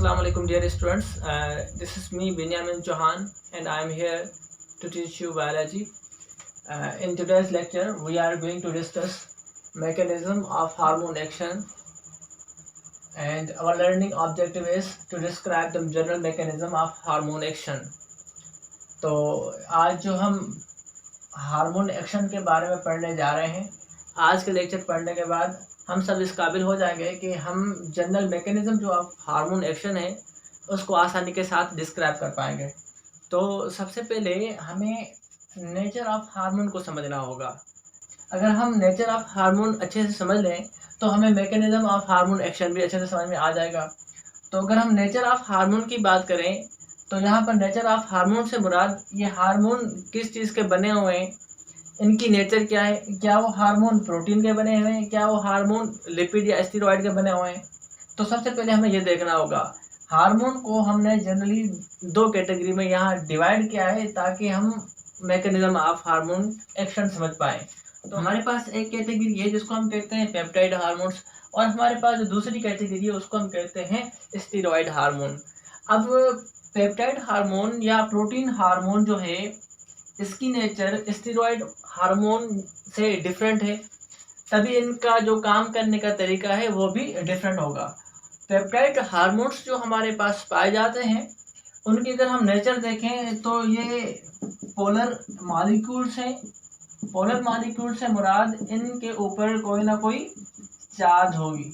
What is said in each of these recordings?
Assalamu alaikum dear students. This is me Benjamin Chauhan and I am here to teach you biology. In today's lecture we are going to discuss mechanism of hormone action and our learning objective is to describe the general mechanism of hormone action. तो आज जो हम hormone action के बारे में पढ़ने जा रहे हैं, आज के लेक्चर पढ़ने के बाद हम सब इस काबिल हो जाएंगे कि हम जनरल मैकेनिज्म जो हार्मोन एक्शन है उसको आसानी के साथ डिस्क्राइब कर पाएंगे। तो सबसे पहले हमें नेचर ऑफ हार्मोन को समझना होगा। अगर हम नेचर ऑफ हार्मोन अच्छे से समझ लें तो हमें मैकेनिज्म ऑफ हार्मोन एक्शन भी अच्छे से समझ में आ जाएगा। तो अगर हम नेचर ऑफ हार्मोन की बात करें तो यहाँ पर नेचर ऑफ हार्मोन से मुराद ये हार्मोन किस चीज़ के बने हुए हैं, इनकी नेचर क्या है, क्या वो हार्मोन प्रोटीन के बने हुए हैं, क्या वो हार्मोन लिपिड या स्टेरॉइड के बने हुए हैं। तो सबसे पहले हमें ये देखना होगा हार्मोन को हमने जनरली दो कैटेगरी में यहाँ डिवाइड किया है ताकि हम मैकेनिज्म ऑफ हार्मोन एक्शन समझ पाए। तो हमारे पास एक कैटेगरी है जिसको हम कहते हैं पेप्टाइड हार्मोन्स और हमारे पास जो दूसरी कैटेगरी है उसको हम कहते हैं स्टेरॉइड हार्मोन। अब पेप्टाइड हार्मोन या प्रोटीन हार्मोन जो है इसकी नेचर स्टेरॉइड हार्मोन से डिफरेंट है, तभी इनका जो काम करने का तरीका है वो भी डिफरेंट होगा। पेप्टाइड हार्मोन्स जो हमारे पास पाए जाते हैं उनकी अगर हम नेचर देखें तो ये पोलर मॉलिक्यूल्स हैं। पोलर मॉलिक्यूल से मुराद इनके ऊपर कोई ना कोई चार्ज होगी।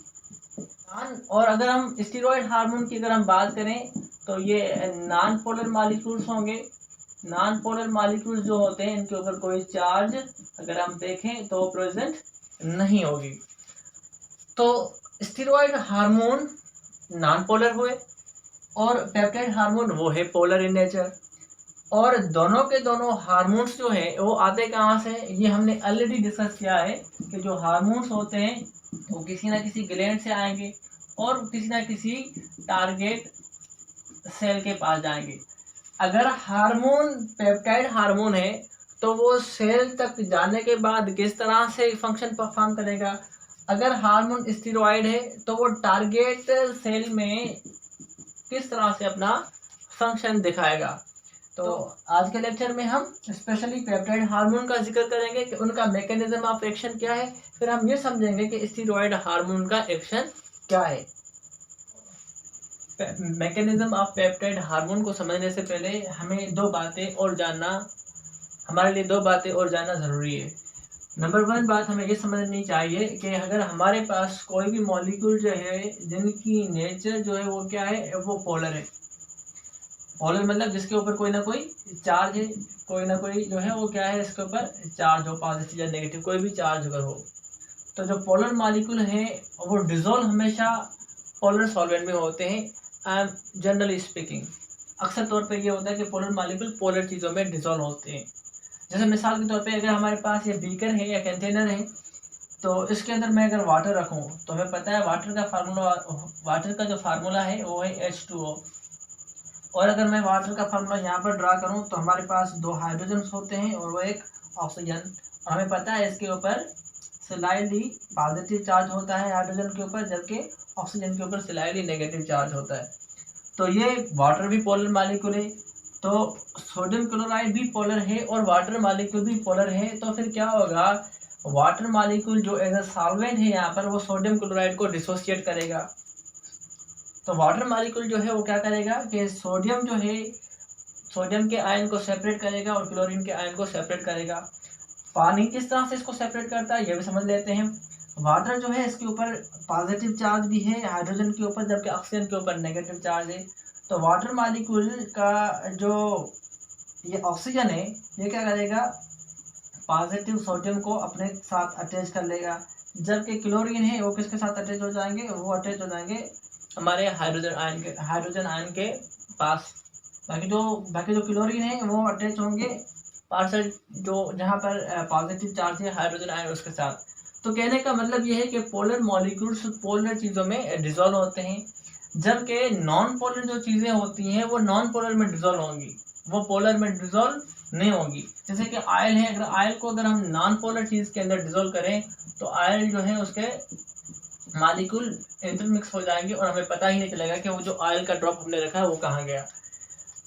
और अगर हम स्टेरॉइड हार्मोन की अगर हम बात करें तो ये नॉन पोलर मॉलिक्यूल्स होंगे। नॉन पोलर मॉलिक्यूल्स जो होते हैं इनके ऊपर कोई चार्ज अगर हम देखें तो प्रेजेंट नहीं होगी। तो स्टेरॉइड हार्मोन नॉन पोलर हुए और पेप्टाइड हार्मोन वो है पोलर इन नेचर। और दोनों के दोनों हार्मोन्स जो है वो आते कहाँ से, ये हमने ऑलरेडी डिस्कस किया है कि जो हार्मोन्स होते हैं वो किसी ना किसी ग्लैंड से आएंगे और किसी ना किसी टारगेट सेल के पास जाएंगे। अगर हार्मोन पेप्टाइड हार्मोन है तो वो सेल तक जाने के बाद किस तरह से फंक्शन परफॉर्म करेगा। अगर हार्मोन स्टेरॉइड है तो वो टारगेट सेल में किस तरह से अपना फंक्शन दिखाएगा। तो आज के लेक्चर में हम स्पेशली पेप्टाइड हार्मोन का जिक्र करेंगे कि उनका मैकेनिज्म ऑफ एक्शन क्या है, फिर हम ये समझेंगे कि स्टेरॉइड हार्मोन का एक्शन क्या है। मैकेनिज्म ऑफ पेप्टाइड हार्मोन को समझने से पहले हमें हमारे लिए दो बातें और जानना ज़रूरी है। नंबर वन बात हमें ये समझनी चाहिए कि अगर हमारे पास कोई भी मॉलिक्यूल जो है जिनकी नेचर जो है वो क्या है, वो पोलर है। पोलर मतलब जिसके ऊपर कोई ना कोई चार्ज है, कोई ना कोई जो है वो क्या है इसके ऊपर चार्ज हो, पॉजिटिव या नेगेटिव कोई भी चार्ज अगर हो। तो जो पोलर मॉलिक्यूल है वो डिजोल्व हमेशा पोलर सॉल्वेंट में होते हैं। जनरली स्पीकिंग अक्सर तौर पे ये होता है कि पोलर मॉलिक्यूल पोलर चीज़ों में डिजोल्व होते हैं। जैसे मिसाल के तौर पे अगर हमारे पास ये बीकर है या कंटेनर है तो इसके अंदर मैं अगर वाटर रखूँ तो हमें पता है वाटर का जो फार्मूला है वो है H2O। और अगर मैं वाटर का फार्मूला यहाँ पर ड्रा करूँ तो हमारे पास दो हाइड्रोजन होते हैं और वो एक ऑक्सीजन। और हमें पता है इसके ऊपर स्लाइडली पॉजिटिव चार्ज होता है हाइड्रोजन के ऊपर, जबकि ऑक्सीजन के ऊपर स्लाइडली नेगेटिव चार्ज होता है। तो ये वाटर भी पोलर मॉलिक्यूल है, तो सोडियम क्लोराइड भी पोलर है और वाटर मॉलिक्यूल भी पोलर है। तो फिर क्या होगा, वाटर मॉलिक्यूल जो एज अ सॉल्वेंट है यहाँ पर वो सोडियम क्लोराइड को डिसोसिएट करेगा। तो वाटर मॉलिक्यूल जो है वो क्या करेगा कि सोडियम जो है सोडियम के आयन को सेपरेट करेगा और क्लोरीन के आयन को सेपरेट करेगा। पानी किस तरह से इसको सेपरेट करता है ये भी समझ लेते हैं। वाटर जो है इसके ऊपर पॉजिटिव चार्ज भी है हाइड्रोजन के ऊपर, जबकि ऑक्सीजन के ऊपर नेगेटिव चार्ज है। तो वाटर मॉलिक्यूल का जो ये ऑक्सीजन है ये क्या करेगा, पॉजिटिव सोडियम को अपने साथ अटैच कर लेगा, जबकि क्लोरीन है वो किसके साथ अटैच हो जाएंगे, वो अटैच हो जाएंगे हमारे हाइड्रोजन आयन के पास। बाकी जो क्लोरीन है वो अटैच होंगे पार्सल जो जहाँ पर पॉजिटिव चार्ज है हाइड्रोजन आयन उसके साथ। तो कहने का मतलब ये है कि पोलर मॉलिक्यूल्स पोलर चीज़ों में डिसॉल्व होते हैं, जबकि नॉन पोलर जो चीज़ें होती हैं वो नॉन पोलर में डिसॉल्व होंगी, वो पोलर में डिसॉल्व नहीं होगी। जैसे कि आयल है, अगर आयल को अगर हम नॉन पोलर चीज़ के अंदर डिसॉल्व करें तो आयल जो है उसके मॉलिक्यूल इंटरमिक्स हो जाएंगे और हमें पता ही नहीं चलेगा कि वो जो ऑयल का ड्रॉप हमने रखा है वो कहाँ गया।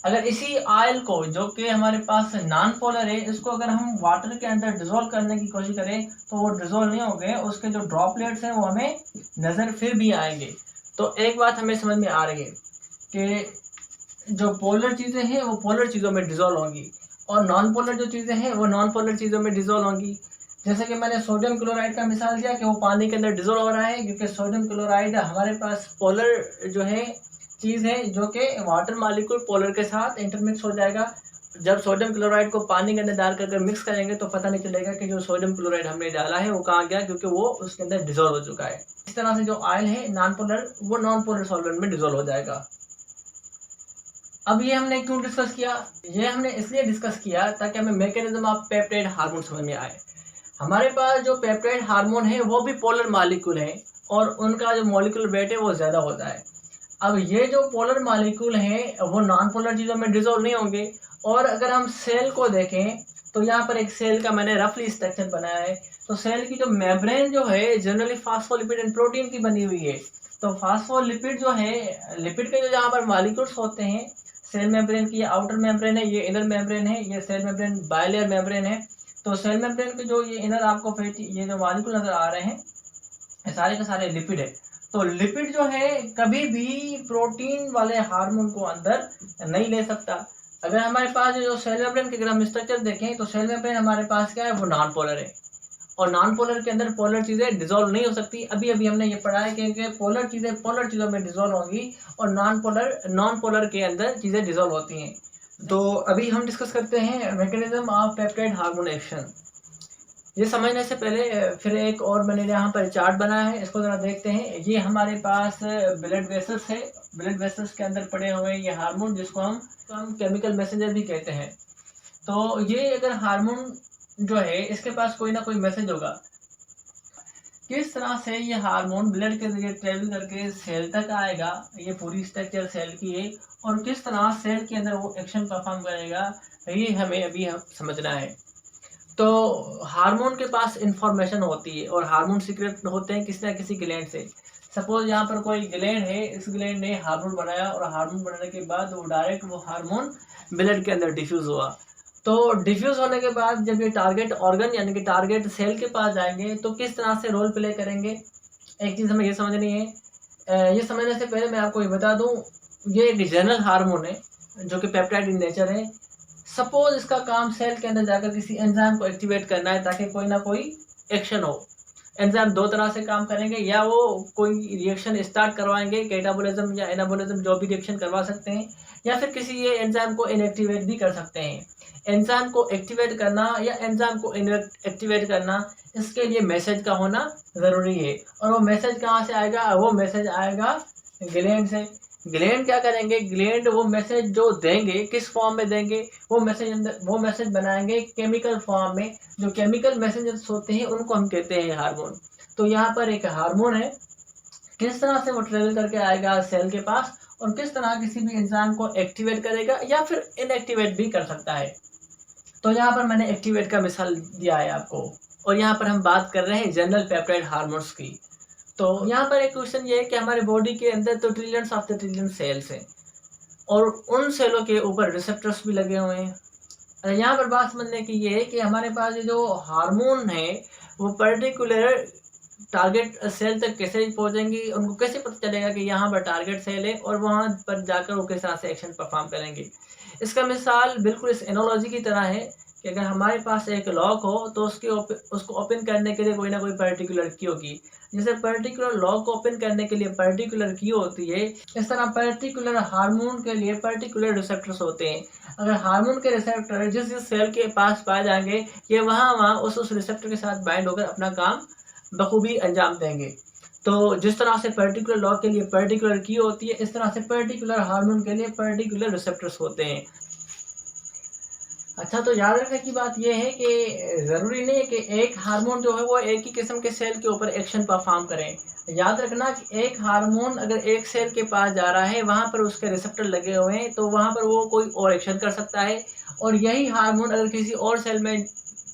अगर इसी ऑयल को, जो कि हमारे पास नॉन पोलर है, इसको अगर हम वाटर के अंदर डिजोल्व करने की कोशिश करें तो वो डिजोल्व नहीं होंगे, उसके जो ड्रॉपलेट्स हैं वो हमें नज़र फिर भी आएंगे। तो एक बात हमें समझ में आ रही है कि जो पोलर चीज़ें हैं वो पोलर चीज़ों में डिजोल्व होंगी और नॉन पोलर जो चीज़ें हैं वो नॉन पोलर चीज़ों में डिजोल्व होंगी। जैसे कि मैंने सोडियम क्लोराइड का मिसाल दिया कि वो पानी के अंदर डिजोल्व हो रहा है, क्योंकि सोडियम क्लोराइड हमारे पास पोलर जो है चीज़ है, जो कि वाटर मॉलिक्यूल पोलर के साथ इंटरमिक्स हो जाएगा। जब सोडियम क्लोराइड को पानी के अंदर डाल कर मिक्स करेंगे तो पता नहीं चलेगा कि जो सोडियम क्लोराइड हमने डाला है वो कहाँ गया, क्योंकि वो उसके अंदर डिजोल्व हो चुका है। इस तरह से जो ऑयल है नॉन पोलर, वो नॉन पोलर सॉल्वेंट में डिजोल्व हो जाएगा। अब ये हमने क्यों डिस्कस किया? ये हमने इसलिए डिस्कस किया ताकि हमें मैकेनिज्म ऑफ पेप्टाइड हार्मोन समझ में आए। हमारे पास जो पेप्टाइड हार्मोन है वो भी पोलर मॉलिक्यूल है और उनका जो मॉलिक्यूलर वेट है वो ज़्यादा होता है। अब ये जो पोलर मॉलिक्यूल हैं वो नॉन पोलर चीज़ों में डिजोल्व नहीं होंगे। और अगर हम सेल को देखें तो यहाँ पर एक सेल का मैंने रफली स्ट्रक्चर बनाया है। तो सेल की जो मेम्ब्रेन जो है जनरली फास्फोलिपिड एंड प्रोटीन की बनी हुई है। तो फास्फोलिपिड जो है, लिपिड के जो जहाँ पर मॉलिक्यूल्स होते हैं, सेल मेम्ब्रेन की ये आउटर मेम्ब्रेन है, ये इनर मेम्ब्रेन है, ये सेल मेम्ब्रेन बायलेयर मेम्ब्रेन है। तो सेल मेम्ब्रेन के जो ये इनर आपको फैटी ये जो मॉलिक्यूल नजर आ रहे हैं, ये सारे के सारे लिपिड है। तो लिपिड जो है कभी भी प्रोटीन वाले हार्मोन को अंदर नहीं ले सकता। अगर हमारे पास जो सेल मेम्ब्रेन के अगर हम स्ट्रक्चर देखें तो सेल मेम्ब्रेन हमारे पास क्या है, वो नॉन पोलर है और नॉन पोलर के अंदर पोलर चीज़ें डिजोल्व नहीं हो सकती। अभी अभी हमने ये पढ़ा है कि पोलर चीज़ें पोलर चीज़ों में डिजोल्व होंगी और नॉन पोलर के अंदर चीज़ें डिजोल्व होती हैं। तो अभी हम डिस्कस करते हैं mechanism of peptide hormone action. ये समझने से पहले फिर एक और मैंने यहाँ पर चार्ट बनाया है, इसको ज़रा देखते हैं। ये हमारे पास ब्लड वेसल्स है, ब्लड वेसल्स के अंदर पड़े हुए ये हार्मोन, जिसको हम केमिकल मैसेंजर भी कहते हैं। तो ये अगर हार्मोन जो है इसके पास कोई ना कोई मैसेज होगा। किस तरह से ये हार्मोन ब्लड के जरिए ट्रेवल करके सेल तक आएगा, ये पूरी स्ट्रक्चर सेल की है, और किस तरह सेल के अंदर वो एक्शन परफॉर्म करेगा, ये हमें अभी समझना है। तो हार्मोन के पास इंफॉर्मेशन होती है और हार्मोन सीक्रेट होते हैं किसी ना किसी ग्लैंड से। सपोज यहाँ पर कोई ग्लैंड है, इस ग्लैंड ने हार्मोन बनाया और हार्मोन बनाने के बाद वो डायरेक्ट वो हार्मोन ब्लड के अंदर डिफ्यूज़ हुआ। तो डिफ्यूज़ होने के बाद जब ये टारगेट ऑर्गन यानी कि टारगेट सेल के पास जाएंगे तो किस तरह से रोल प्ले करेंगे, एक चीज़ हमें ये समझनी है। ये समझने से पहले मैं आपको ये बता दूँ, ये एक जनरल हार्मोन है जो कि पेप्टाइड इन नेचर है। सपोज इसका काम सेल के अंदर जाकर किसी एंजाइम को एक्टिवेट करना है ताकि कोई ना कोई एक्शन हो। एंजाइम दो तरह से काम करेंगे, या वो कोई रिएक्शन स्टार्ट करवाएंगे, कैटाबोलिज्म या एनाबोलिज्म, जो भी रिएक्शन करवा सकते हैं, या फिर किसी ये एंजाइम को इनएक्टिवेट भी कर सकते हैं। एंजाइम को एक्टिवेट करना या एंजाइम को इनएक्टिवेट करना, इसके लिए मैसेज का होना ज़रूरी है। और वो मैसेज कहाँ से आएगा? वो मैसेज आएगा ग्लैंड से। ग्लैंड क्या करेंगे, ग्लैंड वो मैसेज जो देंगे किस फॉर्म में देंगे, वो मैसेज बनाएंगे केमिकल फॉर्म में। जो केमिकल मैसेजेस होते हैं उनको हम कहते हैं हार्मोन। तो यहाँ पर एक हार्मोन है, किस तरह से वो ट्रेवल करके आएगा सेल के पास और किस तरह किसी भी इंसान को एक्टिवेट करेगा या फिर इनएक्टिवेट भी कर सकता है। तो यहाँ पर मैंने एक्टिवेट का मिसाल दिया है आपको, और यहाँ पर हम बात कर रहे हैं जनरल पेप्टाइड हार्मोन्स की। तो यहाँ पर एक क्वेश्चन ये है कि हमारे बॉडी के अंदर तो trillions of the trillion cells हैं और उन सेलों के ऊपर रिसेप्टर्स भी लगे हुए हैं। यहाँ पर बात समझने की ये है कि हमारे पास ये जो हार्मोन है वो पर्टिकुलर टारगेट सेल तक कैसे पहुँचेंगी, उनको कैसे पता चलेगा कि यहाँ पर टारगेट सेल है और वहाँ पर जाकर वो किस तरह से एक्शन परफॉर्म करेंगे। इसका मिसाल बिल्कुल इस एनोलॉजी की तरह है कि अगर हमारे पास एक लॉक हो तो उसको ओपन करने के लिए कोई ना कोई पर्टिकुलर की होगी। जैसे पर्टिकुलर लॉक को ओपन करने के लिए पर्टिकुलर की होती है, इस तरह पर्टिकुलर हार्मोन के लिए पर्टिकुलर रिसेप्टर्स होते हैं। अगर हार्मोन के रिसेप्टर जिस सेल के पास पाए जाएंगे, ये वहाँ उस रिसेप्टर के साथ बाइंड होकर अपना काम बखूबी अंजाम देंगे। तो जिस तरह से पर्टिकुलर लॉक के लिए पर्टिकुलर की होती है, इस तरह से पर्टिकुलर हार्मोन के लिए पर्टिकुलर रिसेप्टर्स होते हैं। अच्छा, तो याद रखने की बात यह है कि ज़रूरी नहीं है कि एक हार्मोन जो है वो एक ही किस्म के सेल के ऊपर एक्शन परफॉर्म करें। याद रखना कि एक हार्मोन अगर एक सेल के पास जा रहा है, वहाँ पर उसके रिसेप्टर लगे हुए हैं, तो वहाँ पर वो कोई और एक्शन कर सकता है। और यही हार्मोन अगर किसी और सेल में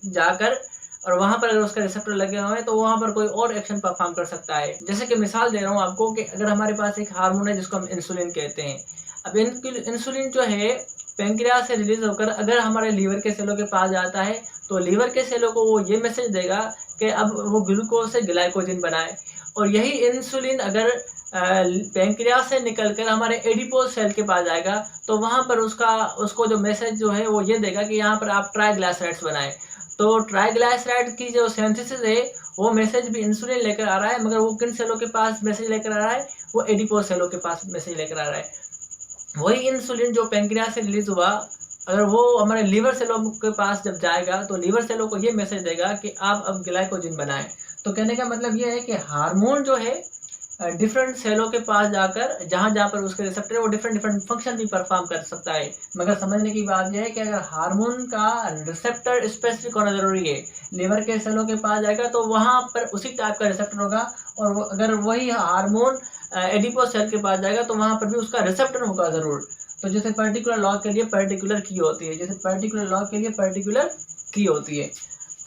जाकर और वहाँ पर अगर उसका रिसेप्टर लगे हुए हैं तो वहाँ पर कोई और एक्शन परफॉर्म कर सकता है। जैसे कि मिसाल दे रहा हूँ आपको कि अगर हमारे पास एक हार्मोन है जिसको हम इंसुलिन कहते हैं। अब इंसुलिन जो है पैंक्रियास से रिलीज होकर अगर हमारे लीवर के सेलों के पास जाता है तो लीवर के सेलों को वो ये मैसेज देगा कि अब वो ग्लूकोज से ग्लाइकोजन बनाए, और यही इंसुलिन अगर पैंक्रियास से निकलकर हमारे एडिपोज सेल के पास जाएगा तो वहाँ पर उसको जो मैसेज जो है वो ये देगा कि यहाँ पर आप ट्राइग्लाइसराइड्स बनाएं। तो ट्राइग्लाइसराइड की जो सिंथेसिस है वो मैसेज भी इंसुलिन लेकर आ रहा है, मगर वो किन सेलों के पास मैसेज लेकर आ रहा है, वो एडिपोज सेलों के पास मैसेज लेकर आ रहा है। वही इंसुलिन जो पैंक्रियास से रिलीज हुआ अगर वो हमारे लीवर सेलों के पास जब जाएगा तो लीवर सेलों को ये मैसेज देगा कि आप अब ग्लाइकोजन बनाएं। तो कहने का मतलब ये है कि हार्मोन जो है डिफरेंट सेलों के पास जाकर जहाँ पर उसके रिसेप्टर है वो डिफरेंट फंक्शन भी परफॉर्म कर सकता है। मगर समझने की बात यह है कि अगर हार्मोन का रिसेप्टर स्पेसिफिक होना जरूरी है, लीवर के सेलों के पास जाएगा तो वहाँ पर उसी टाइप का रिसेप्टर होगा, और अगर वही हार्मोन एडिपोज सेल के पास जाएगा तो वहाँ पर भी उसका रिसेप्टर होगा जरूर। तो जैसे पर्टिकुलर लॉ के लिए पर्टिकुलर की होती है, जैसे पर्टिकुलर लॉ के लिए पर्टिकुलर की होती है।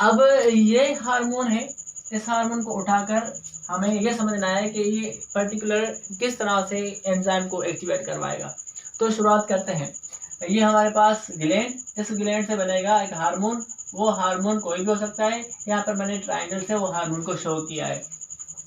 अब ये हार्मोन है, इस हार्मोन को उठाकर हमें यह समझना है कि ये पर्टिकुलर किस तरह से एंजाइम को एक्टिवेट करवाएगा। तो शुरुआत करते हैं। ये हमारे पास ग्लैंड, इस ग्लैंड से बनेगा एक हार्मोन। वो हार्मोन कोई भी हो सकता है, यहाँ पर मैंने ट्राइंगल से वो हार्मोन को शो किया है।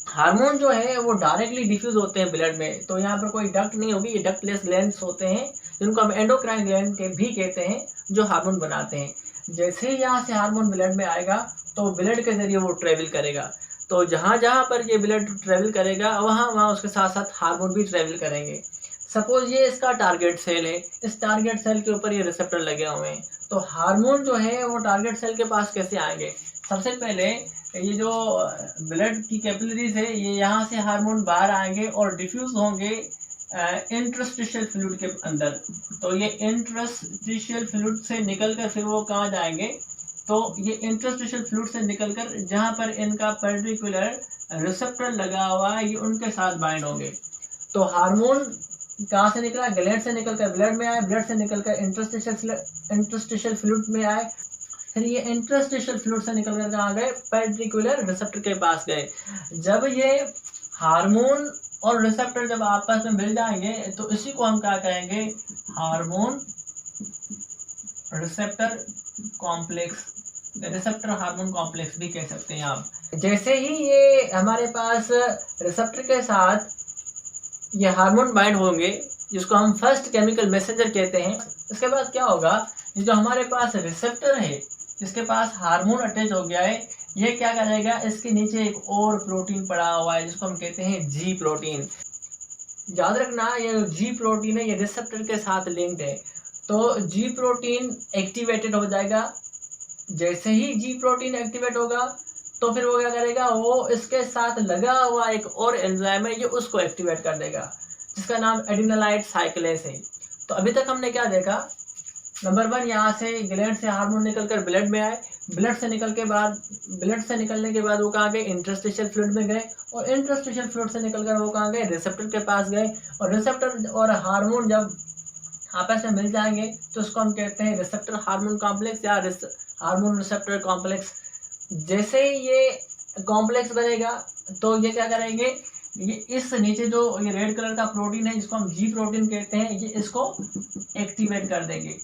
हार्मोन जो है वो डायरेक्टली डिफ्यूज होते हैं ब्लड में, तो यहाँ पर कोई डक्ट नहीं होगी, ये डक्टलेस ग्लैंड्स होते हैं जिनको हम एंडोक्राइन ग्लैंड के भी कहते हैं, जो हार्मोन बनाते हैं। जैसे ही यहाँ से हार्मोन ब्लड में आएगा तो ब्लड के जरिए वो ट्रेवल करेगा, तो जहाँ जहाँ पर ये ब्लड ट्रेवल करेगा वहाँ वहाँ उसके साथ साथ हार्मोन भी ट्रेवल करेंगे। सपोज ये इसका टारगेट सेल है, इस टारगेट सेल के ऊपर ये रिसेप्टर लगे हुए हैं, तो हार्मोन जो है वो टारगेट सेल के पास कैसे आएंगे। सबसे पहले ये जो ब्लड की कैपिलरीज है ये यहाँ से हार्मोन बाहर आएंगे और डिफ्यूज होंगे इंटरस्टिशियल फ्लूइड के अंदर। तो ये इंटरस्टिशियल फ्लूइड से निकलकर फिर वो कहाँ जाएंगे, तो ये इंटरस्टिशियल फ्लूइड से निकलकर जहाँ पर इनका पर्टिकुलर रिसेप्टर लगा हुआ है ये उनके साथ बाइंड होंगे। तो हार्मोन कहाँ से निकला, ग्लैंड से निकलकर ब्लड में आए, ब्लड से निकलकर इंटरस्टिशियल फ्लूइड में आए, फिर ये इंटरस्टिशियल फ्लूइड से निकलकर कहाँ गए, पर्टिकुलर रिसेप्टर के पास गए। जब ये हार्मोन और रिसेप्टर जब आपस में मिल जाएंगे तो इसी को हम क्या कहेंगे, hormone receptor complex, receptor hormone complex भी कह सकते हैं आप। जैसे ही ये हमारे पास रिसेप्टर के साथ ये हार्मोन बाइंड होंगे जिसको हम फर्स्ट केमिकल मैसेंजर कहते हैं, इसके बाद क्या होगा, जो हमारे पास रिसेप्टर है जिसके पास हार्मोन अटैच हो गया है ये क्या करेगा, इसके नीचे एक और प्रोटीन पड़ा हुआ है जिसको हम कहते हैं जी प्रोटीन। याद रखना ये जी प्रोटीन है ये रिसेप्टर के साथ लिंक्ड है, तो जी प्रोटीन एक्टिवेटेड हो जाएगा। जैसे ही जी प्रोटीन एक्टिवेट होगा तो फिर वो क्या करेगा, वो इसके साथ लगा हुआ एक और एंजाइम है ये उसको एक्टिवेट कर देगा जिसका नाम एडिनोलाइट साइक्लेस है। तो अभी तक हमने क्या देखा, नंबर 1 यहाँ से ग्लैंड से हार्मोन निकलकर ब्लड में आए, ब्लड से निकलने के बाद वो कहाँ गए, इंटरस्टिशियल फ्लूइड में गए, और इंटरस्टिशियल फ्लूइड से निकलकर वो कहाँ गए, रिसेप्टर के पास गए, और रिसेप्टर और हार्मोन जब आपस में मिल जाएंगे तो उसको हम कहते हैं रिसेप्टर हार्मोन कॉम्प्लेक्स या हार्मोन रिसेप्टर कॉम्प्लेक्स। जैसे ही ये कॉम्प्लेक्स बनेगा तो ये क्या करेंगे, ये इस नीचे जो ये रेड कलर का प्रोटीन है जिसको हम जी प्रोटीन कहते हैं ये इसको एक्टिवेट कर देंगे।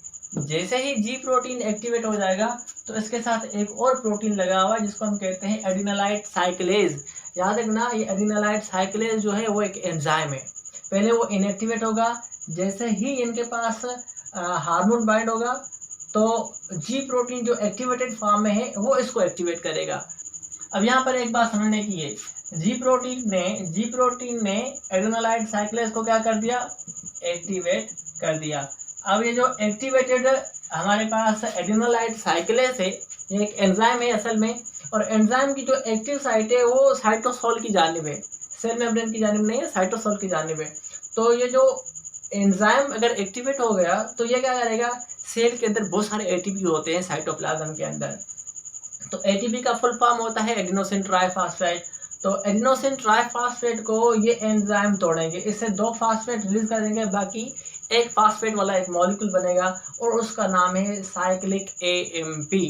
जैसे ही जी प्रोटीन एक्टिवेट हो जाएगा तो इसके साथ एक और प्रोटीन लगा हुआ है जिसको हम कहते हैं एडिनोलाइट साइक्लेज। याद रखना ये एडिनोलाइट साइक्लेज जो है वो एक एंजाइम है, पहले वो इनएक्टिवेट होगा, जैसे ही इनके पास हार्मोन बाइंड होगा तो जी प्रोटीन जो एक्टिवेटेड फॉर्म में है वो इसको एक्टिवेट करेगा। अब यहाँ पर एक बात समझने की है, जी प्रोटीन ने एडिनोलाइट साइक्लेज को क्या कर दिया, एक्टिवेट कर दिया। अब ये जो एक्टिवेटेड हमारे पास एडिनोलाइट साइक्लेज है ये एक एंजाइम है असल में, और एंजाइम की जो एक्टिव साइट है वो साइटोसोल की जानिब है, सेल मेम्ब्रेन की जानिब नहीं है, साइटोसोल की जानिब है। तो ये जो एंजाइम अगर एक्टिवेट हो गया तो ये क्या करेगा, सेल के अंदर बहुत सारे एटीपी होते हैं साइटोप्लाज्म के अंदर, तो एटीपी का फुल फॉर्म होता है एडिनोसिन ट्राइफॉस्फेट। तो एडिनोसिन ट्राइफॉस्फेट को ये एंजाइम तोड़ेंगे, इससे 2 फास्फेट रिलीज करेंगे, बाकी एक फास्फेट वाला एक मॉलिक्यूल बनेगा और उसका नाम है साइक्लिक AMP।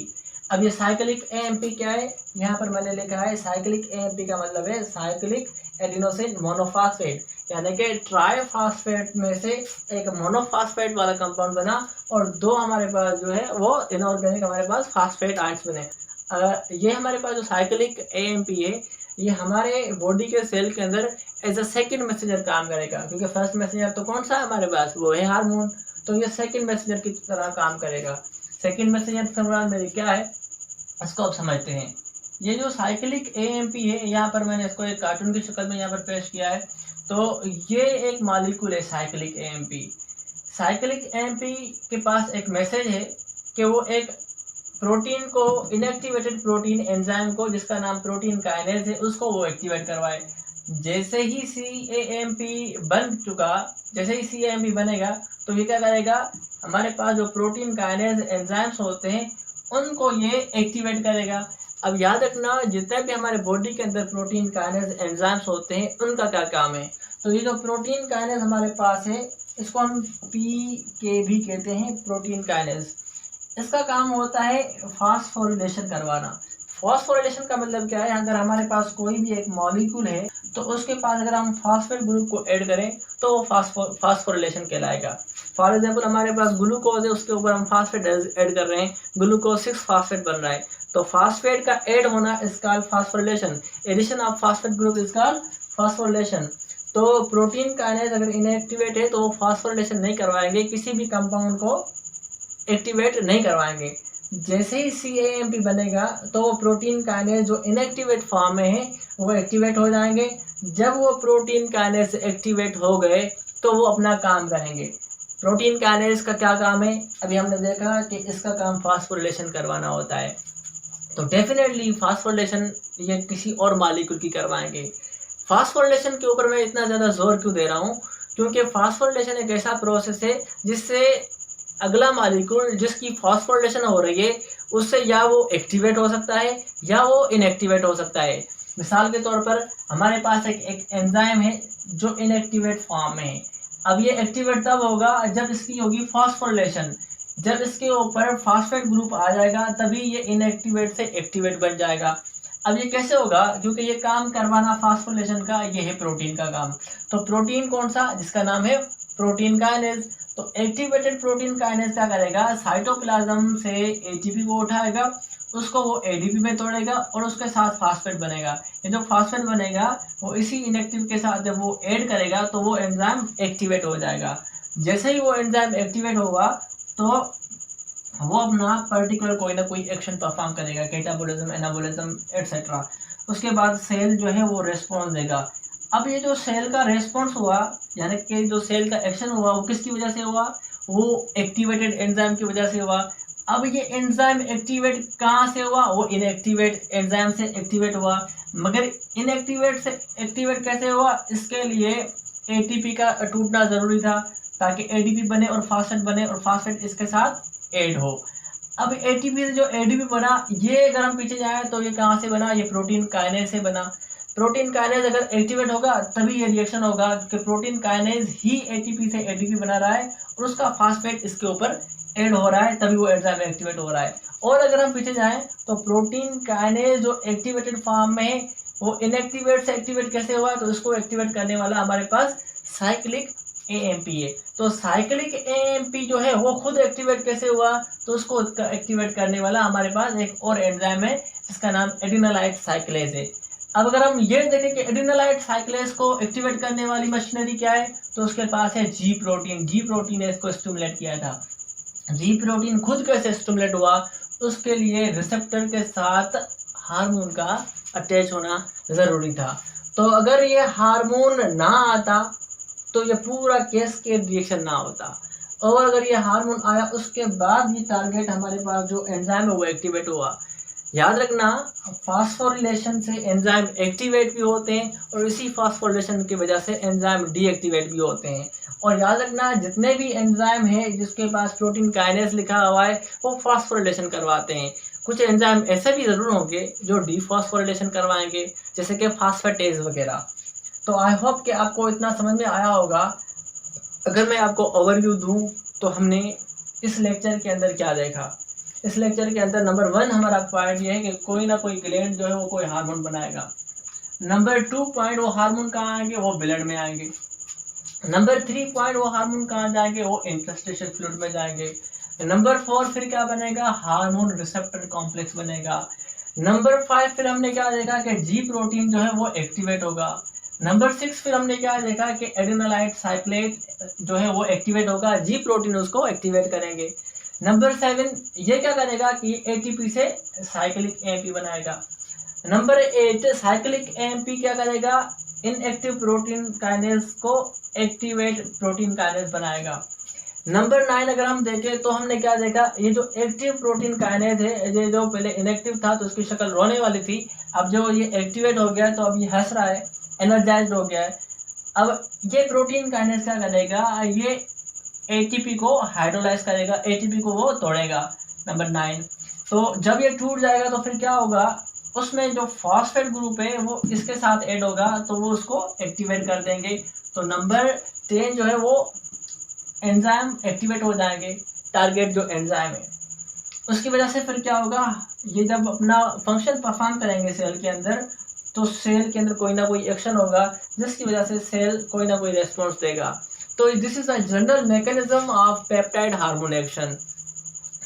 अब ये साइक्लिक एएमपी क्या है, यहाँ पर मैंने लिखा है साइक्लिक एएमपी का मतलब है साइक्लिक एडिनोसिन मोनोफॉस्फेट, यानी कि ट्राइफॉस्फेट में से एक मोनोफॉस्फेट वाला कंपाउंड बना और दो हमारे पास जो है वो इनऑर्गेनिक हमारे पास फॉस्फेट आयंस बने। ये हमारे पास जो साइक्लिक एएमपी है ये हमारे बॉडी के सेल के अंदर एज अ सेकंड मैसेंजर काम करेगा, क्योंकि फर्स्ट मैसेंजर तो कौन सा है हमारे पास, वो है हार्मोन, तो ये सेकंड मैसेंजर की तरह काम करेगा। सेकंड मैसेंजर समझ में क्या है इसको अब समझते हैं। ये जो साइक्लिक एएमपी है, यहाँ पर मैंने इसको एक कार्टून की शक्ल में यहाँ पर पेश किया है। तो ये एक मॉलिक्यूल है साइक्लिक एएमपी। साइक्लिक एएमपी के पास एक मैसेज है कि वो एक प्रोटीन को, इनएक्टिवेटेड प्रोटीन एंजाइम को जिसका नाम प्रोटीन काइनेज है, उसको वो एक्टिवेट करवाए। जैसे ही सीएएमपी बन चुका, जैसे ही सीएएमपी बनेगा तो ये क्या करेगा, हमारे पास जो प्रोटीन काइनेज एंजाइम्स होते हैं उनको ये एक्टिवेट करेगा। अब याद रखना जितने भी हमारे बॉडी के अंदर प्रोटीन काइनेज एंजाइम्स होते हैं उनका क्या काम है। तो ये जो प्रोटीन काइनेज हमारे पास है इसको हम पीके भी कहते हैं, प्रोटीन काइनेज। इसका काम होता है फास्फोरिलेशन करवाना। फास्फोरिलेशन का मतलब क्या है, अगर हमारे पास कोई भी एक मॉलिक्यूल है तो उसके पास अगर हम फास्फेट ग्रुप को ऐड करें तो वो फास्फोरिलेशन कहलाएगा। फॉर एग्जांपल हमारे पास ग्लूकोज है, उसके ऊपर हम फास्फेट ऐड कर रहे हैं, ग्लूकोज 6 फास्फेट बन रहा है, तो फास्फेट का ऐड होना is called phosphorylation. Addition of phosphate group is called phosphorylation. तो प्रोटीन काइनेज अगर इनएक्टिवेट है तो वो फास्फोरिलेशन नहीं करवाएंगे, किसी भी कंपाउंड को एक्टिवेट नहीं करवाएंगे। जैसे ही सीएएमपी बनेगा तो वो प्रोटीन काइनेज जो इनएक्टिवेट फॉर्म में है वो एक्टिवेट हो जाएंगे। जब वो प्रोटीन काइनेज एक्टिवेट हो गए तो वो अपना काम करेंगे। प्रोटीन काइनेज का क्या काम है, अभी हमने देखा कि इसका काम फास्फोरिलेशन करवाना होता है, तो डेफिनेटली फास्फोरिलेशन ये किसी और मॉलिक्यूल की करवाएंगे। फास्फोरिलेशन के ऊपर मैं इतना ज़्यादा जोर क्यों दे रहा हूँ, क्योंकि फास्फोरिलेशन एक ऐसा प्रोसेस है जिससे अगला मॉलिक्यूल जिसकी फास्फोरिलेशन हो रही है उससे या वो एक्टिवेट हो सकता है या वो इनएक्टिवेट हो सकता है। मिसाल के तौर पर हमारे पास एक एंजाइम है जो इनएक्टिवेट फॉर्म में है। अब ये एक्टिवेट तब होगा जब इसकी होगी फास्फोरिलेशन। जब इसके ऊपर फास्फेट ग्रुप आ जाएगा तभी ये इनएक्टिवेट से एक्टिवेट बन जाएगा। अब ये कैसे होगा, क्योंकि ये काम करवाना फास्फोरिलेशन का ये है प्रोटीन का काम। तो प्रोटीन कौन सा, जिसका नाम है प्रोटीन काइनेज। तो एक्टिवेटेड प्रोटीन काइनेज क्या करेगा, साइटोप्लाज्म से एटीपी को उठाएगा, उसको वो एडीपी में तोड़ेगा और उसके साथ फास्फेट बनेगा। ये जो फास्फेट बनेगा वो इसी इनएक्टिव के साथ जब वो ऐड करेगा तो वो एंजाइम एक्टिवेट हो जाएगा। जैसे ही वो एंजाइम एक्टिवेट होगा तो वो अपना पर्टिकुलर कोई ना कोई एक्शन परफॉर्म करेगा, कैटाबोलिज्म, एनाबोलिज्म एटसेट्रा। उसके बाद सेल जो है वो रेस्पॉन्स देगा। अब ये जो सेल का रेस्पॉन्स हुआ, यानी कि जो सेल का एक्शन हुआ वो किसकी वजह से हुआ, वो एक्टिवेटेड एंजाइम की वजह से हुआ। अब ये एंजाइम एक्टिवेट कहाँ से हुआ, वो इनएक्टिवेट एंजाइम से एक्टिवेट हुआ। मगर इनएक्टिवेट से एक्टिवेट कैसे हुआ, इसके लिए एटीपी का टूटना ज़रूरी था ताकि एडीपी बने और फास्फेट बने और फास्फेट इसके साथ ऐड हो। अब एटीपी से जो एडीपी बना, ये अगर हम पीछे जाएं तो ये कहाँ से बना, ये प्रोटीन काइनेज से बना। प्रोटीन काइनेज अगर एक्टिवेट होगा तभी ये रिएक्शन होगा, क्योंकि प्रोटीन काइनेज ही एटीपी से एडीपी बना रहा है और उसका फास्फेट इसके ऊपर ऐड हो रहा है, तभी वो एंजाइम एक्टिवेट हो रहा है। और अगर हम पीछे जाएं तो प्रोटीन काइनेज जो एक्टिवेटेड फॉर्म में है वो इनएक्टिवेट से एक्टिवेट कैसे हुआ, तो उसको एक्टिवेट करने वाला हमारे पास साइक्लिक एएमपी है। तो साइक्लिक एएमपी जो है वो खुद एक्टिवेट कैसे हुआ, तो उसको एक्टिवेट करने वाला हमारे पास एक और एंजाइम है जिसका नाम एडिनोलाइट साइक्लेज है। अब अगर हम ये देखें कि एडिनोलाइट साइक्लेज को एक्टिवेट करने वाली मशीनरी क्या है, तो उसके पास है जी प्रोटीन। जी प्रोटीन ने इसको स्टिमुलेट किया था। जी प्रोटीन खुद कैसे स्टिमुलेट हुआ, उसके लिए रिसेप्टर के साथ हार्मोन का अटैच होना ज़रूरी था। तो अगर ये हार्मोन ना आता तो ये पूरा कैस्केड रिएक्शन ना होता, और अगर ये हार्मोन आया उसके बाद ये टारगेट हमारे पास जो एंजाइम है वो एक्टिवेट हुआ। याद रखना फास्फोरिलेशन से एंजाइम एक्टिवेट भी होते हैं और इसी फास्फोरिलेशन की वजह से एंजाइम डीएक्टिवेट भी होते हैं। और याद रखना जितने भी एंजाइम है जिसके पास प्रोटीन काइनेज लिखा हुआ है वो फास्फोरिलेशन करवाते हैं। कुछ एंजाइम ऐसे भी ज़रूर होंगे जो डीफॉस्फोरिलेशन करवाएंगे, जैसे कि फास्फेटेज वगैरह। तो आई होप कि आपको इतना समझ में आया होगा। अगर मैं आपको ओवरव्यू दूं तो हमने इस लेक्चर के अंदर क्या देखा, इस लेक्चर के अंदर नंबर 1 हमारा पॉइंट ये है कि कोई ना कोई ग्लैंड जो है वो कोई हार्मोन बनाएगा। नंबर 2 पॉइंट वो हार्मोन कहाँ आएंगे, वो ब्लड में आएंगे। नंबर 3 पॉइंट वो हार्मोन कहाँ जाएंगे, वो इंटरस्टिशियल फ्लूइड में जाएंगे। नंबर 4 फिर क्या बनेगा, हार्मोन रिसेप्टर कॉम्प्लेक्स बनेगा। नंबर 5 फिर हमने क्या देखा कि जी प्रोटीन जो है वो एक्टिवेट होगा। नंबर 6 फिर हमने क्या देखा कि एडेनोलाइट साइक्लेट जो है वो एक्टिवेट होगा, जी प्रोटीन उसको एक्टिवेट करेंगे। नंबर 7 ये क्या करेगा कि एटीपी से साइक्लिक एएमपी बनाएगा। नंबर 8 साइक्लिक एएमपी क्या करेगा, इनएक्टिव प्रोटीन काइनेज को एक्टिवेट प्रोटीन काइनेज बनाएगा। नंबर 9 अगर हम देखें तो हमने क्या देखा, ये जो एक्टिव प्रोटीन काइनेज है, ये जो पहले इनएक्टिव था तो उसकी शक्ल रोने वाली थी, अब जो ये एक्टिवेट हो गया तो अब ये हंस रहा है, एनर्जाइज्ड हो गया है। अब ये प्रोटीन काइनेज क्या करेगा, ये एटीपी को हाइड्रोलाइज करेगा, एटीपी को वो तोड़ेगा। नंबर 9 तो जब ये टूट जाएगा तो फिर क्या होगा, उसमें जो फॉस्फेट ग्रुप है वो इसके साथ ऐड होगा तो वो उसको एक्टिवेट कर देंगे। तो नंबर 10 जो है वो एंजाइम एक्टिवेट हो जाएंगे, टारगेट जो एंजाइम है उसकी वजह से फिर क्या होगा, ये जब अपना फंक्शन परफॉर्म करेंगे सेल के अंदर तो सेल के अंदर कोई ना कोई एक्शन होगा जिसकी वजह से सेल कोई ना कोई रेस्पॉन्स देगा। तो this is a general mechanism of peptide hormone action.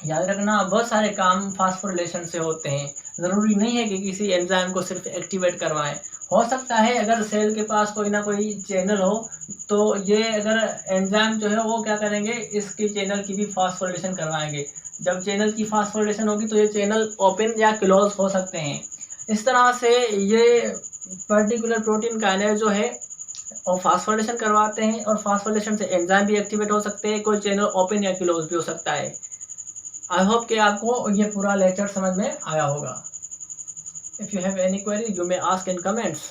याद रखना बहुत सारे काम फास्फोरिलेशन से होते हैं, ज़रूरी नहीं है कि किसी एंजाइम को सिर्फ एक्टिवेट करवाएं। हो सकता है अगर सेल के पास कोई ना कोई चैनल हो तो ये अगर एंजाइम जो है वो क्या करेंगे, इसकी चैनल की भी फास्फोरिलेशन करवाएंगे। जब चैनल की फास्फोरिलेशन होगी तो ये चैनल ओपन या क्लोज हो सकते हैं। इस तरह से ये पर्टिकुलर प्रोटीन काइनेज जो है और फास्फोरिलेशन करवाते हैं और फास्फोरिलेशन से एंजाइम भी एक्टिवेट हो सकते हैं, कोई चैनल ओपन या क्लोज भी हो सकता है। आई होप कि आपको ये पूरा लेक्चर समझ में आया होगा। If you have any query you may ask in comments.